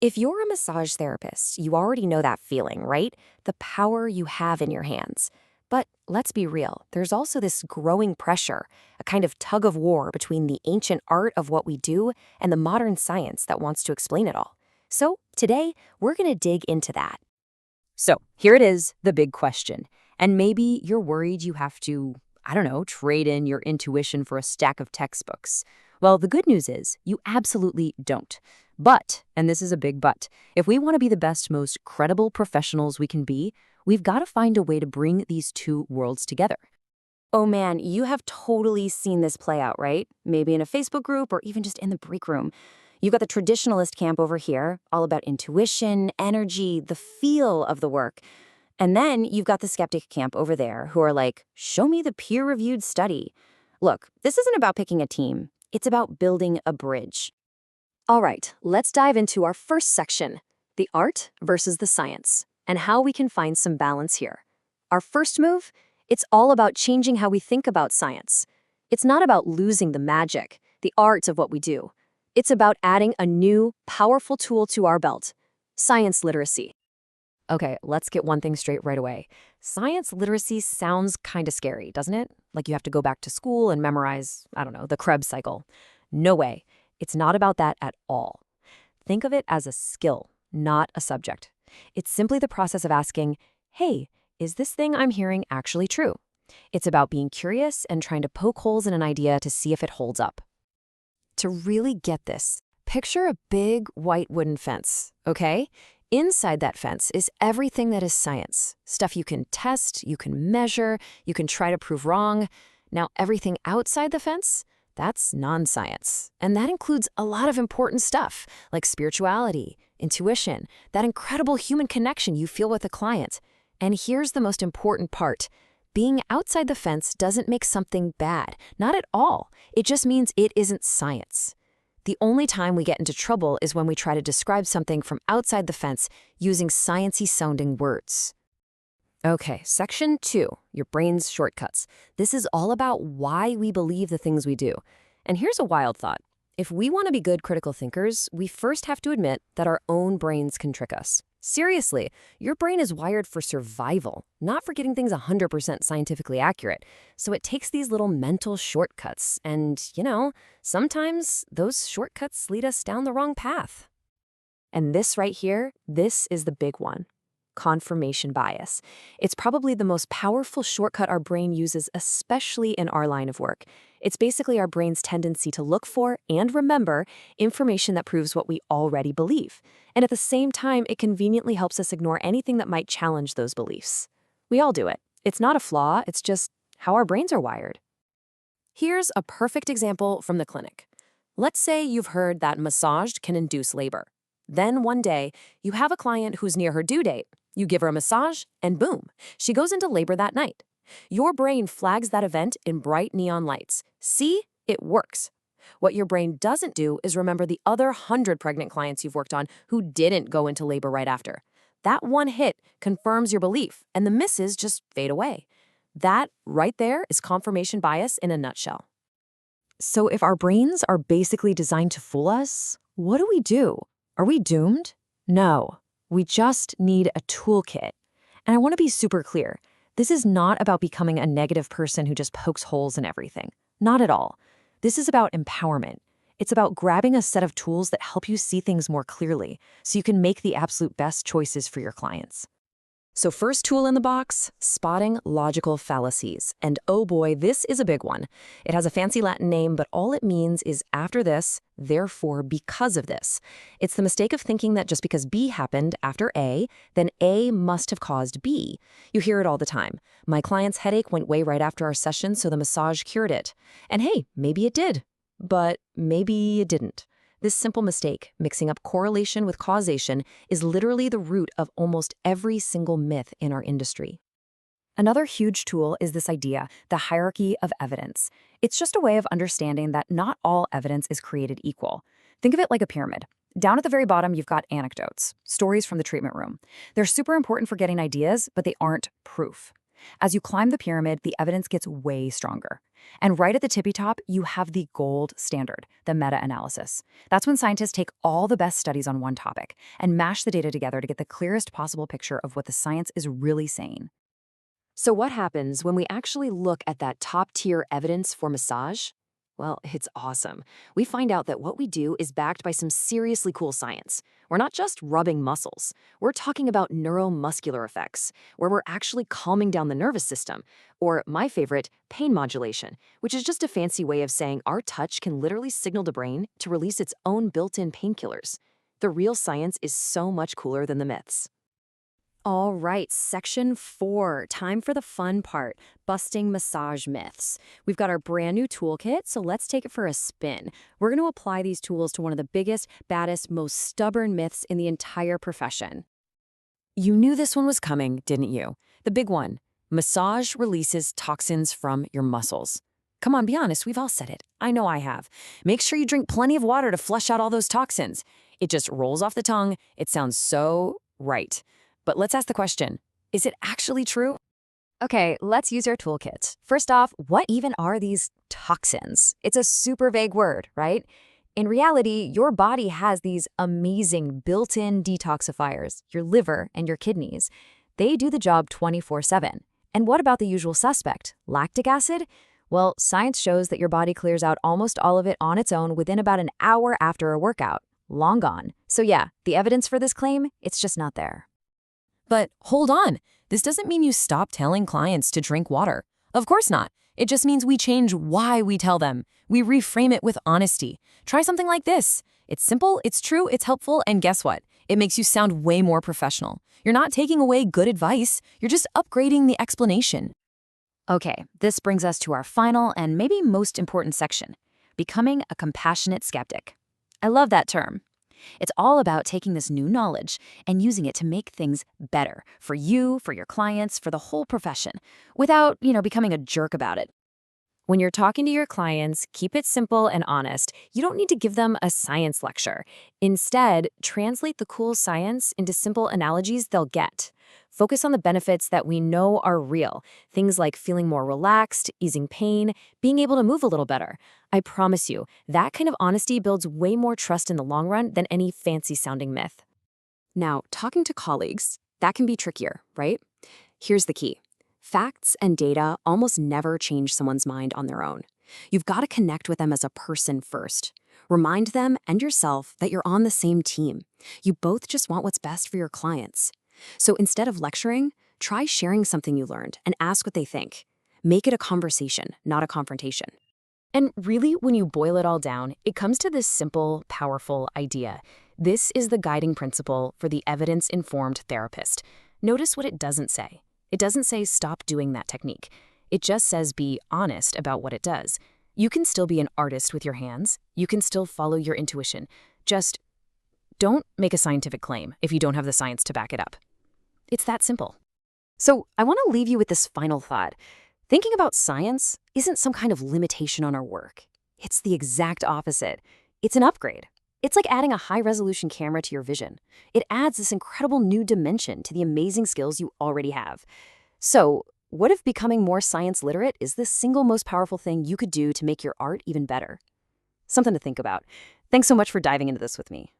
If you're a massage therapist, you already know that feeling, right? The power you have in your hands. But let's be real, there's also this growing pressure, a kind of tug of war between the ancient art of what we do and the modern science that wants to explain it all. So today, we're going to dig into that. So here it is, the big question. And maybe you're worried you have to, I don't know, trade in your intuition for a stack of textbooks. Well, the good news is you absolutely don't. But, and this is a big but, if we want to be the best, most credible professionals we can be, we've got to find a way to bring these two worlds together. Oh man, you have totally seen this play out, right? Maybe in a Facebook group or even just in the break room. You've got the traditionalist camp over here, all about intuition, energy, the feel of the work. And then you've got the skeptic camp over there who are like, show me the peer-reviewed study. Look, this isn't about picking a team. It's about building a bridge. All right, let's dive into our first section, the art versus the science, and how we can find some balance here. Our first move, it's all about changing how we think about science. It's not about losing the magic, the art of what we do. It's about adding a new, powerful tool to our belt, science literacy. Okay, let's get one thing straight right away. Science literacy sounds kind of scary, doesn't it? Like you have to go back to school and memorize, I don't know, the Krebs cycle. No way. It's not about that at all. Think of it as a skill, not a subject. It's simply the process of asking, hey, is this thing I'm hearing actually true? It's about being curious and trying to poke holes in an idea to see if it holds up. To really get this, picture a big white wooden fence, okay? Inside that fence is everything that is science. Stuff you can test, you can measure, you can try to prove wrong. Now, everything outside the fence, that's non-science. And that includes a lot of important stuff, like spirituality, intuition, that incredible human connection you feel with a client. And here's the most important part. Being outside the fence doesn't make something bad, not at all. It just means it isn't science. The only time we get into trouble is when we try to describe something from outside the fence using sciencey sounding words. Okay, section 2, your brain's shortcuts. This is all about why we believe the things we do. And here's a wild thought. If we want to be good critical thinkers, we first have to admit that our own brains can trick us. Seriously, your brain is wired for survival, not for getting things 100% scientifically accurate. So it takes these little mental shortcuts, and, sometimes those shortcuts lead us down the wrong path. And this right here, this is the big one. Confirmation bias. It's probably the most powerful shortcut our brain uses, especially in our line of work. It's basically our brain's tendency to look for and remember information that proves what we already believe. And at the same time, it conveniently helps us ignore anything that might challenge those beliefs. We all do it. It's not a flaw, it's just how our brains are wired. Here's a perfect example from the clinic. Let's say you've heard that massage can induce labor. Then one day, you have a client who's near her due date. You give her a massage, and boom, she goes into labor that night. Your brain flags that event in bright neon lights. See, it works. What your brain doesn't do is remember the other 100 pregnant clients you've worked on who didn't go into labor right after. That one hit confirms your belief, and the misses just fade away. That right there is confirmation bias in a nutshell. So if our brains are basically designed to fool us, what do? Are we doomed? No. We just need a toolkit. And I want to be super clear. This is not about becoming a negative person who just pokes holes in everything. Not at all. This is about empowerment. It's about grabbing a set of tools that help you see things more clearly so you can make the absolute best choices for your clients. So first tool in the box, spotting logical fallacies. And oh boy, this is a big one. It has a fancy Latin name, but all it means is after this, therefore because of this. It's the mistake of thinking that just because B happened after A, then A must have caused B. You hear it all the time. My client's headache went away right after our session, so the massage cured it. And hey, maybe it did, but maybe it didn't. This simple mistake, mixing up correlation with causation, is literally the root of almost every single myth in our industry. Another huge tool is this idea, the hierarchy of evidence. It's just a way of understanding that not all evidence is created equal. Think of it like a pyramid. Down at the very bottom, you've got anecdotes, stories from the treatment room. They're super important for getting ideas, but they aren't proof. As you climb the pyramid, the evidence gets way stronger. And right at the tippy top, you have the gold standard, the meta-analysis. That's when scientists take all the best studies on one topic and mash the data together to get the clearest possible picture of what the science is really saying. So what happens when we actually look at that top-tier evidence for massage? Well, it's awesome. We find out that what we do is backed by some seriously cool science. We're not just rubbing muscles. We're talking about neuromuscular effects, where we're actually calming down the nervous system. Or my favorite, pain modulation, which is just a fancy way of saying our touch can literally signal the brain to release its own built-in painkillers. The real science is so much cooler than the myths. All right, section 4. Time for the fun part, busting massage myths. We've got our brand new toolkit, so let's take it for a spin. We're going to apply these tools to one of the biggest, baddest, most stubborn myths in the entire profession. You knew this one was coming, didn't you? The big one. Massage releases toxins from your muscles. Come on, be honest, we've all said it. I know I have. Make sure you drink plenty of water to flush out all those toxins. It just rolls off the tongue. It sounds so right. But let's ask the question, is it actually true? Okay, let's use our toolkit. First off, what even are these toxins? It's a super vague word, right? In reality, your body has these amazing built-in detoxifiers, your liver and your kidneys. They do the job 24/7. And what about the usual suspect, lactic acid? Well, science shows that your body clears out almost all of it on its own within about an hour after a workout. Long gone. So yeah, the evidence for this claim, it's just not there. But hold on, this doesn't mean you stop telling clients to drink water. Of course not. It just means we change why we tell them. We reframe it with honesty. Try something like this. It's simple, it's true, it's helpful, and guess what? It makes you sound way more professional. You're not taking away good advice, you're just upgrading the explanation. Okay, this brings us to our final and maybe most important section, becoming a compassionate skeptic. I love that term. It's all about taking this new knowledge and using it to make things better for you, for your clients, for the whole profession, without, becoming a jerk about it. When you're talking to your clients, keep it simple and honest. You don't need to give them a science lecture. Instead, translate the cool science into simple analogies they'll get. Focus on the benefits that we know are real, things like feeling more relaxed, easing pain, being able to move a little better. I promise you, that kind of honesty builds way more trust in the long run than any fancy-sounding myth. Now, talking to colleagues, that can be trickier, right? Here's the key. Facts and data almost never change someone's mind on their own. You've got to connect with them as a person first. Remind them and yourself that you're on the same team. You both just want what's best for your clients. So instead of lecturing, try sharing something you learned and ask what they think. Make it a conversation, not a confrontation. And really, when you boil it all down, it comes to this simple, powerful idea. This is the guiding principle for the evidence-informed therapist. Notice what it doesn't say. It doesn't say stop doing that technique. It just says be honest about what it does. You can still be an artist with your hands. You can still follow your intuition. Just don't make a scientific claim if you don't have the science to back it up. It's that simple. So I want to leave you with this final thought. Thinking about science isn't some kind of limitation on our work. It's the exact opposite. It's an upgrade. It's like adding a high-resolution camera to your vision. It adds this incredible new dimension to the amazing skills you already have. So, what if becoming more science literate is the single most powerful thing you could do to make your art even better? Something to think about. Thanks so much for diving into this with me.